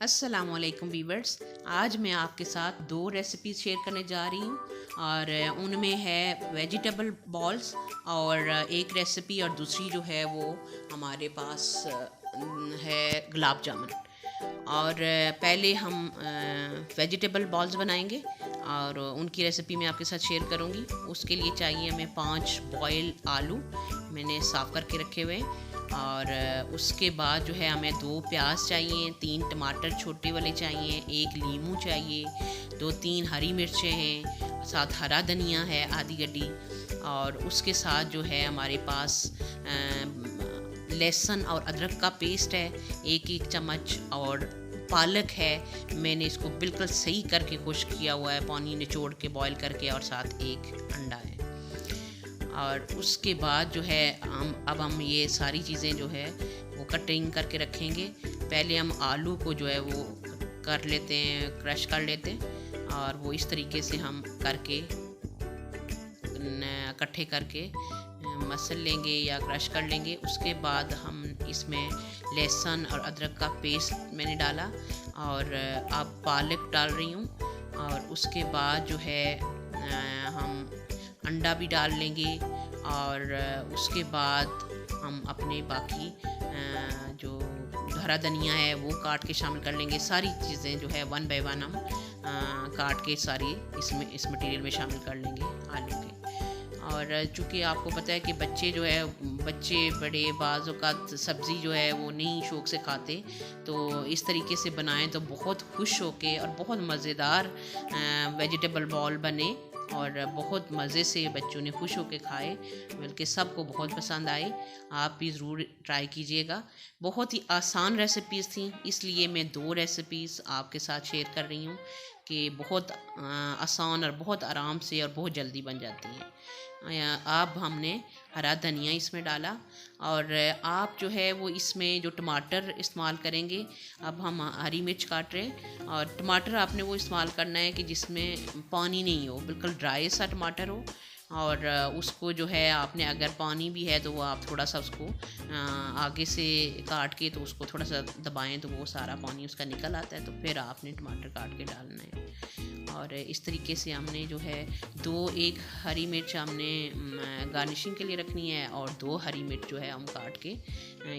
अस्सलामुअलैकुम वीवर्स। आज मैं आपके साथ दो रेसिपीज़ शेयर करने जा रही हूँ और उनमें है वेजिटेबल बॉल्स और एक रेसिपी और दूसरी जो है वो हमारे पास है गुलाब जामुन। और पहले हम वेजिटेबल बॉल्स बनाएंगे और उनकी रेसिपी मैं आपके साथ शेयर करूंगी। उसके लिए चाहिए हमें 5 बॉयल आलू मैंने साफ़ करके रखे हुए हैं। और उसके बाद जो है हमें 2 प्याज चाहिए, 3 टमाटर छोटे वाले चाहिए, 1 लीमू चाहिए, 2-3 हरी मिर्चें हैं, साथ हरा धनिया है आधी गड्डी। और उसके साथ जो है हमारे पास लहसुन और अदरक का पेस्ट है 1-1 चम्मच। और पालक है, मैंने इसको बिल्कुल सही करके खुश्क किया हुआ है, पानी निचोड़ के बॉईल करके, और साथ 1 अंडा है। और उसके बाद जो है हम ये सारी चीज़ें जो है वो कटिंग करके रखेंगे। पहले हम आलू को जो है वो कर लेते हैं, क्रश कर लेते हैं, और वो इस तरीके से हम करके इकट्ठे करके मसल लेंगे या क्रश कर लेंगे। उसके बाद हम इसमें लहसुन और अदरक का पेस्ट मैंने डाला, और अब पालक डाल रही हूँ। और उसके बाद जो है हम अंडा भी डाल लेंगे, और उसके बाद हम अपने बाकी जो हरा धनिया है वो काट के शामिल कर लेंगे। सारी चीज़ें जो है 1 बाय 1 हम काट के सारी इस मटेरियल में शामिल कर लेंगे आलू के। और चूँकि आपको पता है कि बच्चे बड़े बाज़ों का सब्ज़ी जो है वो नहीं शौक़ से खाते, तो इस तरीके से बनाएं तो बहुत खुश होके और बहुत मज़ेदार वेजिटेबल बॉल बने, और बहुत मज़े से बच्चों ने खुश होकर खाए, बल्कि सबको बहुत पसंद आए। आप भी ज़रूर ट्राई कीजिएगा। बहुत ही आसान रेसिपीज़ थी, इसलिए मैं 2 रेसिपीज़ आपके साथ शेयर कर रही हूँ कि बहुत आसान और बहुत आराम से और बहुत जल्दी बन जाती हैं। अब हमने हरा धनिया इसमें डाला, और आप जो है वो इसमें जो टमाटर इस्तेमाल करेंगे, अब हम हरी मिर्च काट रहे हैं, और टमाटर आपने वो इस्तेमाल करना है कि जिसमें पानी नहीं हो, बिल्कुल ड्राई सा टमाटर हो। और उसको जो है आपने, अगर पानी भी है तो वो आप थोड़ा सा उसको आगे से काट के तो उसको थोड़ा सा दबाएं तो वो सारा पानी उसका निकल आता है, तो फिर आपने टमाटर काट के डालना है। और इस तरीके से हमने जो है 1 हरी मिर्च हमने गार्निशिंग के लिए रखनी है, और 2 हरी मिर्च जो है हम काट के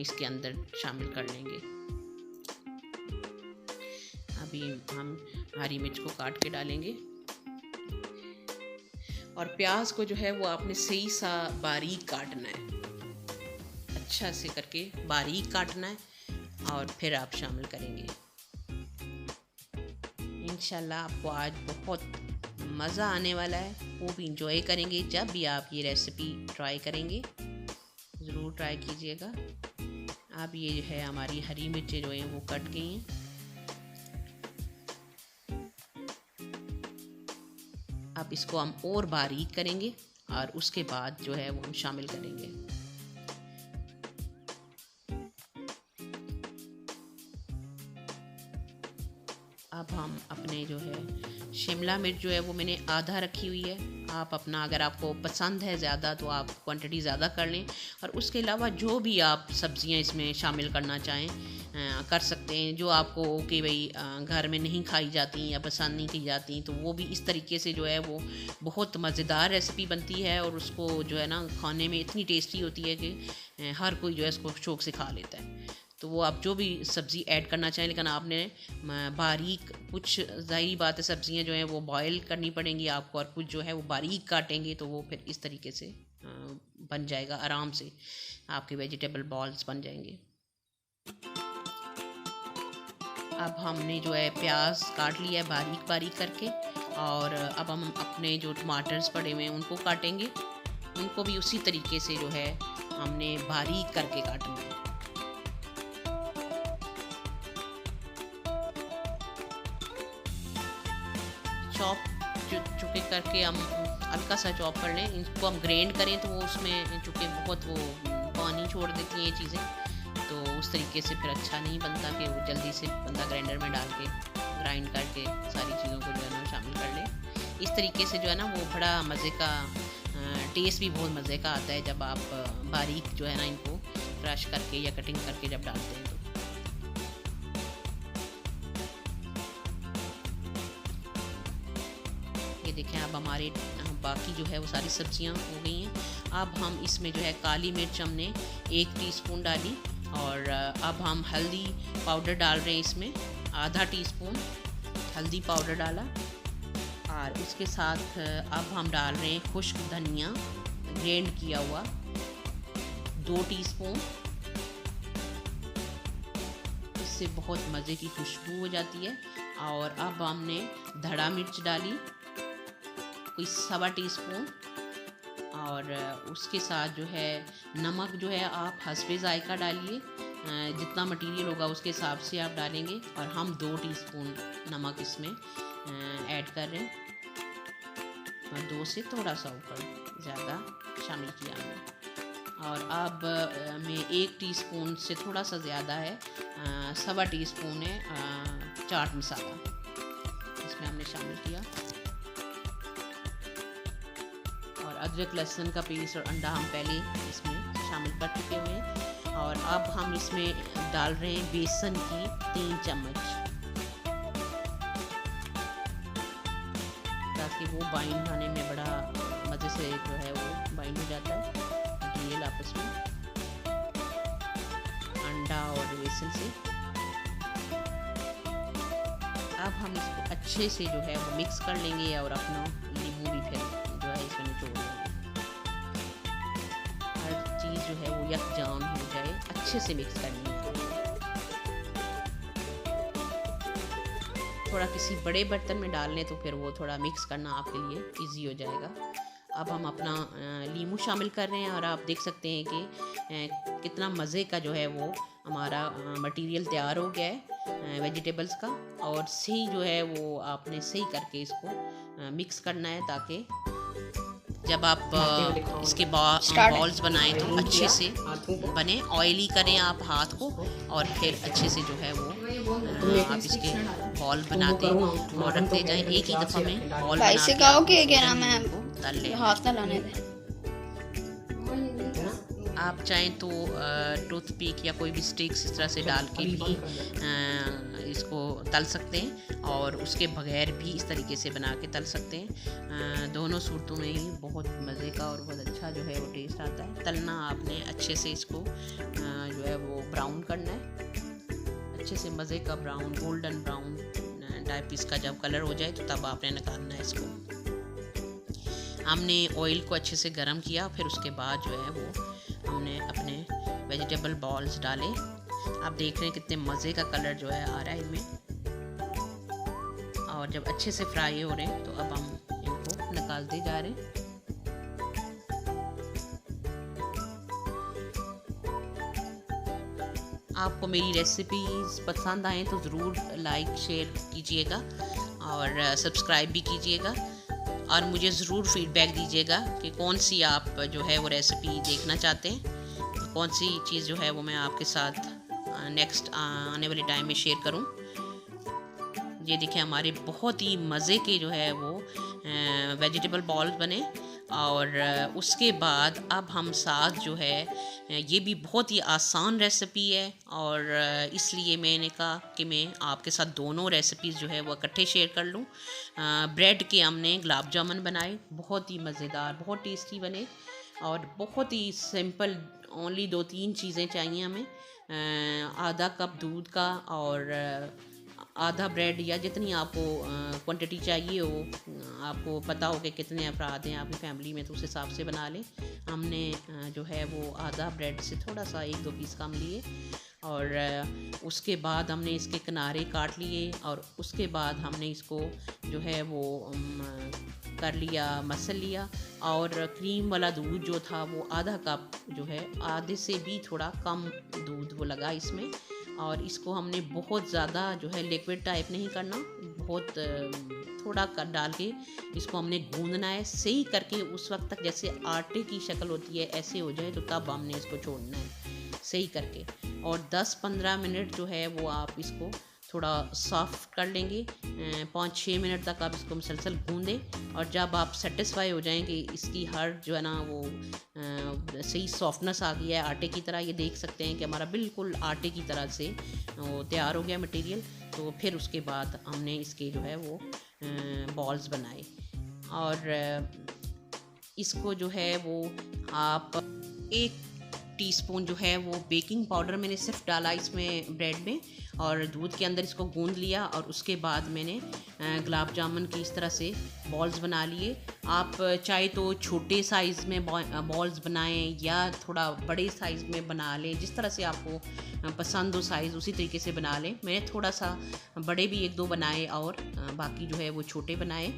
इसके अंदर शामिल कर लेंगे। अभी हम हरी मिर्च को काट के डालेंगे, और प्याज को जो है वो आपने सही सा बारीक काटना है, अच्छा से करके बारीक काटना है, और फिर आप शामिल करेंगे। इंशाल्लाह आपको आज बहुत मज़ा आने वाला है, वो भी इंजॉय करेंगे जब भी आप ये रेसिपी ट्राई करेंगे। ज़रूर ट्राई कीजिएगा। अब ये जो है हमारी हरी मिर्चें जो हैं वो कट गई हैं। अब इसको हम और बारीक करेंगे, और उसके बाद जो है वो हम शामिल करेंगे। अब हम अपने जो है शिमला मिर्च जो है वो मैंने आधा रखी हुई है। आप अपना, अगर आपको पसंद है ज़्यादा तो आप क्वांटिटी ज़्यादा कर लें, और उसके अलावा जो भी आप सब्ज़ियां इसमें शामिल करना चाहें कर सकते हैं, जो आपको कि भाई घर में नहीं खाई जाती या पसंद नहीं की जाती, तो वो भी इस तरीके से जो है वो बहुत मज़ेदार रेसिपी बनती है, और उसको जो है ना खाने में इतनी टेस्टी होती है कि हर कोई जो है इसको शौक़ से खा लेता है। तो वो आप जो भी सब्ज़ी ऐड करना चाहें, लेकिन आपने बारीक, कुछ ज़ाहिरी बात है सब्ज़ियाँ जो हैं वो बॉयल करनी पड़ेंगी आपको, और कुछ जो है वो बारीक काटेंगे, तो वो फिर इस तरीके से बन जाएगा, आराम से आपके वेजिटेबल बॉल्स बन जाएंगे। अब हमने जो है प्याज काट लिया है बारीक बारीक करके, और अब हम अपने जो टमाटर्स पड़े हुए हैं उनको काटेंगे। उनको भी उसी तरीके से जो है हमने बारीक करके काटना है। चॉप चुके करके हम हल्का सा चॉप कर लें। इनको हम ग्राइंड करें तो वो उसमें चूँकि बहुत वो पानी छोड़ देती हैं ये चीज़ें, तो उस तरीके से फिर अच्छा नहीं बनता कि वो जल्दी से बंदा ग्राइंडर में डाल के ग्राइंड करके सारी चीज़ों को जो है ना शामिल कर ले। इस तरीके से जो है ना वो बड़ा मज़े का टेस्ट भी बहुत मज़े का आता है जब आप बारीक जो है ना इनको क्रश करके या कटिंग करके जब डालते हैं तो। देखें अब हमारे बाकी जो है वो सारी सब्जियां हो गई हैं। अब हम इसमें जो है काली मिर्च हमने 1 टीस्पून डाली, और अब हम हल्दी पाउडर डाल रहे हैं इसमें, आधा टीस्पून हल्दी पाउडर डाला। और इसके साथ अब हम डाल रहे हैं खुश्क धनिया ग्राइंड किया हुआ 2 टीस्पून। इससे बहुत मज़े की खुशबू हो जाती है। और अब हमने धड़ा मिर्च डाली कोई 1.25 टीस्पून। और उसके साथ जो है नमक जो है आप हस्बे ज़ायका डालिए, जितना मटेरियल होगा उसके हिसाब से आप डालेंगे। और हम 2 टीस्पून नमक इसमें ऐड कर रहे हैं, और 2 से थोड़ा सा ऊपर ज़्यादा शामिल किया हमने। और अब में 1 टीस्पून से थोड़ा सा ज़्यादा है, 1.25 टीस्पून है चाट मसाला इसमें हमने शामिल किया। और अदरक लहसुन का पेस्ट और अंडा हम पहले इसमें शामिल कर चुके हुए हैं। और अब हम इसमें डाल रहे हैं बेसन की 3 चम्मच, ताकि वो बाइंड होने में बड़ा मज़े से जो है वो बाइंड हो जाता है मटीरियल आपस में, अंडा और बेसन से। अब हम इसको अच्छे से जो है वो मिक्स कर लेंगे, और अपना नींबू भी फिर जो है इसमें निचोड़ लेंगे। हर चीज़ जो है वो यकजान हो जाए, अच्छे से मिक्स करनी है। थोड़ा किसी बड़े बर्तन में डाल लें तो फिर वो थोड़ा मिक्स करना आपके लिए इजी हो जाएगा। अब हम अपना लीमू शामिल कर रहे हैं, और आप देख सकते हैं कि कितना मज़े का जो है वो हमारा मटेरियल तैयार हो गया है वेजिटेबल्स का। और सही जो है वो आपने सही करके इसको मिक्स करना है, ताकि जब आप इसके बॉल्स बनाएं तो अच्छे से बने। ऑयली करें आप हाथ को, और फिर अच्छे से जो है वो आप इसके बॉल बनाते और रखते जाएं। एक ही दफ़ा में बॉल भाई से कहो कि क्या नाम है, तल लें। हाथ ना लाने दें। आप चाहें तो टूथपिक या कोई भी स्टिक्स इस तरह से डाल के भी इसको तल सकते हैं, और उसके बगैर भी इस तरीके से बना के तल सकते हैं। दोनों सूरतों में ही बहुत मज़े का और बहुत अच्छा जो है वो टेस्ट आता है। तलना आपने अच्छे से इसको जो है वो ब्राउन करना है, अच्छे से मज़े का ब्राउन, गोल्डन ब्राउन टाइप इसका जब कलर हो जाए तो तब आपने निकालना है इसको। हमने ऑयल को अच्छे से गर्म किया, फिर उसके बाद जो है वो हमने अपने वेजिटेबल बॉल्स डाले। आप देख रहे हैं कितने मज़े का कलर जो है आ रहा है इनमें, और जब अच्छे से फ्राई हो रहे हैं तो अब हम इनको निकालते जा रहे हैं। आपको मेरी रेसिपीज़ पसंद आए तो ज़रूर लाइक शेयर कीजिएगा, और सब्सक्राइब भी कीजिएगा, और मुझे ज़रूर फीडबैक दीजिएगा कि कौन सी आप जो है वो रेसिपी देखना चाहते हैं, कौन सी चीज़ जो है वो मैं आपके साथ नेक्स्ट आने वाले टाइम में शेयर करूं। ये देखिए हमारे बहुत ही मज़े के जो है वो वेजिटेबल बॉल्स बने। और उसके बाद अब हम साथ जो है ये भी बहुत ही आसान रेसिपी है, और इसलिए मैंने कहा कि मैं आपके साथ दोनों रेसिपीज़ जो है वो इकट्ठे शेयर कर लूँ। ब्रेड के हमने गुलाब जामुन बनाए, बहुत ही मज़ेदार, बहुत टेस्टी बने, और बहुत ही सिंपल, ओनली 2-3 चीज़ें चाहिए हमें। आधा कप दूध का और आधा ब्रेड, या जितनी आपको क्वांटिटी चाहिए हो, आपको पता हो कि कितने अफराद हैं आपकी फैमिली में, तो उस हिसाब से बना लें। हमने जो है वो आधा ब्रेड से थोड़ा सा 1-2 पीस कम लिए, और उसके बाद हमने इसके किनारे काट लिए, और उसके बाद हमने इसको जो है वो कर लिया, मसल लिया। और क्रीम वाला दूध जो था वो आधा कप जो है, आधे से भी थोड़ा कम दूध वो लगा इसमें। और इसको हमने बहुत ज़्यादा जो है लिक्विड टाइप नहीं करना, बहुत थोड़ा कर डाल के इसको हमने गूंदना है सही करके, उस वक्त तक जैसे आटे की शक्ल होती है ऐसे हो जाए, तो तब हमने इसको छोड़ना है सही करके। और 10-15 मिनट जो है वो आप इसको थोड़ा सॉफ्ट कर लेंगे। 5-6 मिनट तक आप इसको मुसलसल गूंदें, और जब आप सेटिस्फाई हो जाएंगे इसकी हर जो है ना वो सही सॉफ्टनेस आ गया है आटे की तरह, ये देख सकते हैं कि हमारा बिल्कुल आटे की तरह से वो तैयार हो गया मटेरियल। तो फिर उसके बाद हमने इसके जो है वो बॉल्स बनाए। और इसको जो है वो आप 1 टीस्पून जो है वो बेकिंग पाउडर मैंने सिर्फ डाला इसमें ब्रेड में, और दूध के अंदर इसको गूंद लिया, और उसके बाद मैंने गुलाब जामुन की इस तरह से बॉल्स बना लिए। आप चाहे तो छोटे साइज़ में बॉल्स बनाएं या थोड़ा बड़े साइज़ में बना लें, जिस तरह से आपको पसंद हो साइज़ उसी तरीके से बना लें। मैंने थोड़ा सा बड़े भी 1-2 बनाए और बाकी जो है वो छोटे बनाए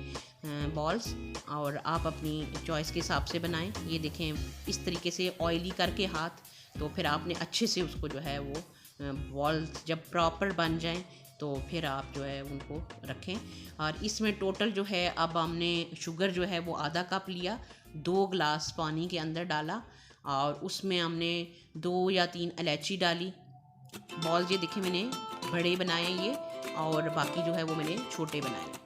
बॉल्स, और आप अपनी चॉइस के हिसाब से बनाएं। ये देखें इस तरीके से ऑयली करके हाथ, तो फिर आपने अच्छे से उसको जो है वो बॉल्स जब प्रॉपर बन जाएं तो फिर आप जो है उनको रखें। और इसमें टोटल जो है अब हमने शुगर जो है वो आधा कप लिया, 2 गिलास पानी के अंदर डाला, और उसमें हमने 2 या 3 इलायची डाली। बॉल्स ये देखें मैंने बड़े बनाए ये, और बाकी जो है वो मैंने छोटे बनाए।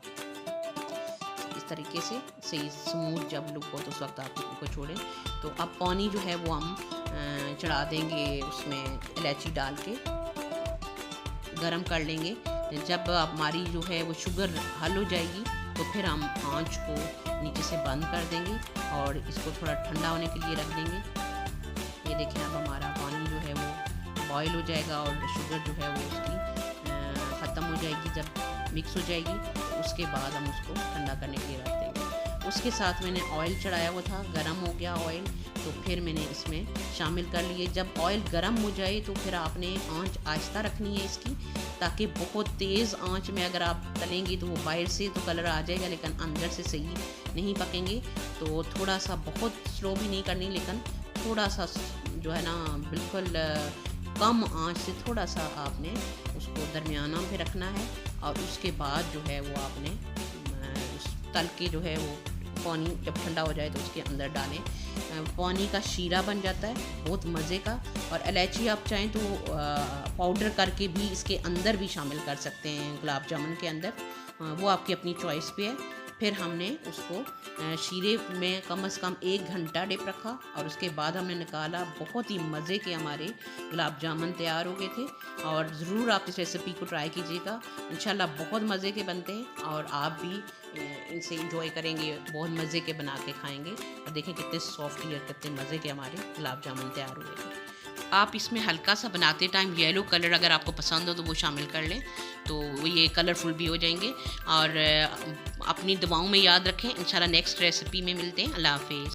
इस तरीके से सही स्मूथ जब लुक हो तो उस वक्त आप उनको छोड़ें। तो अब पानी जो है वो हम चढ़ा देंगे, उसमें इलायची डाल के गरम कर लेंगे। जब हमारी जो है वो शुगर हल हो जाएगी तो फिर हम आंच को नीचे से बंद कर देंगे और इसको थोड़ा ठंडा होने के लिए रख देंगे। ये देखें अब हमारा पानी जो है वो बॉयल हो जाएगा और शुगर जो है वो उसकी ख़त्म हो जाएगी। जब मिक्स हो जाएगी तो उसके बाद हम उसको ठंडा करने के लिए रख देंगे। उसके साथ मैंने ऑयल चढ़ाया हुआ था, गरम हो गया ऑयल, तो फिर मैंने इसमें शामिल कर लिए। जब ऑयल गरम हो जाए तो फिर आपने आंच आहिस्ता रखनी है इसकी, ताकि बहुत तेज़ आंच में अगर आप तलेंगी तो वो बाहर से तो कलर आ जाएगा लेकिन अंदर से सही नहीं पकेंगे। तो थोड़ा सा बहुत स्लो भी नहीं करनी, लेकिन थोड़ा सा जो है ना बिल्कुल कम आंच से थोड़ा सा आपने उसको दरमियाना पे रखना है। और उसके बाद जो है वो आपने उस तल के जो है वो पानी जब ठंडा हो जाए तो उसके अंदर डालें। पानी का शीरा बन जाता है बहुत मज़े का। और इलायची आप चाहें तो पाउडर करके भी इसके अंदर भी शामिल कर सकते हैं गुलाब जामुन के अंदर, वो आपकी अपनी चॉइस पे है। फिर हमने उसको शीरे में कम से कम 1 घंटा डिप रखा और उसके बाद हमने निकाला। बहुत ही मज़े के हमारे गुलाब जामुन तैयार हो गए थे। और ज़रूर आप इस रेसिपी को ट्राई कीजिएगा, इंशाल्लाह बहुत मज़े के बनते हैं और आप भी इनसे इंजॉय करेंगे, बहुत मज़े के बना के खाएंगे। और देखें कितने सॉफ्ट और कितने मज़े के हमारे गुलाब जामुन तैयार हुए थे। आप इसमें हल्का सा बनाते टाइम येलो कलर अगर आपको पसंद हो तो वो शामिल कर लें, तो वो ये कलरफुल भी हो जाएंगे। और अपनी दुआओं में याद रखें। इंशाल्लाह नेक्स्ट रेसिपी में मिलते हैं। अल्लाह हाफिज़।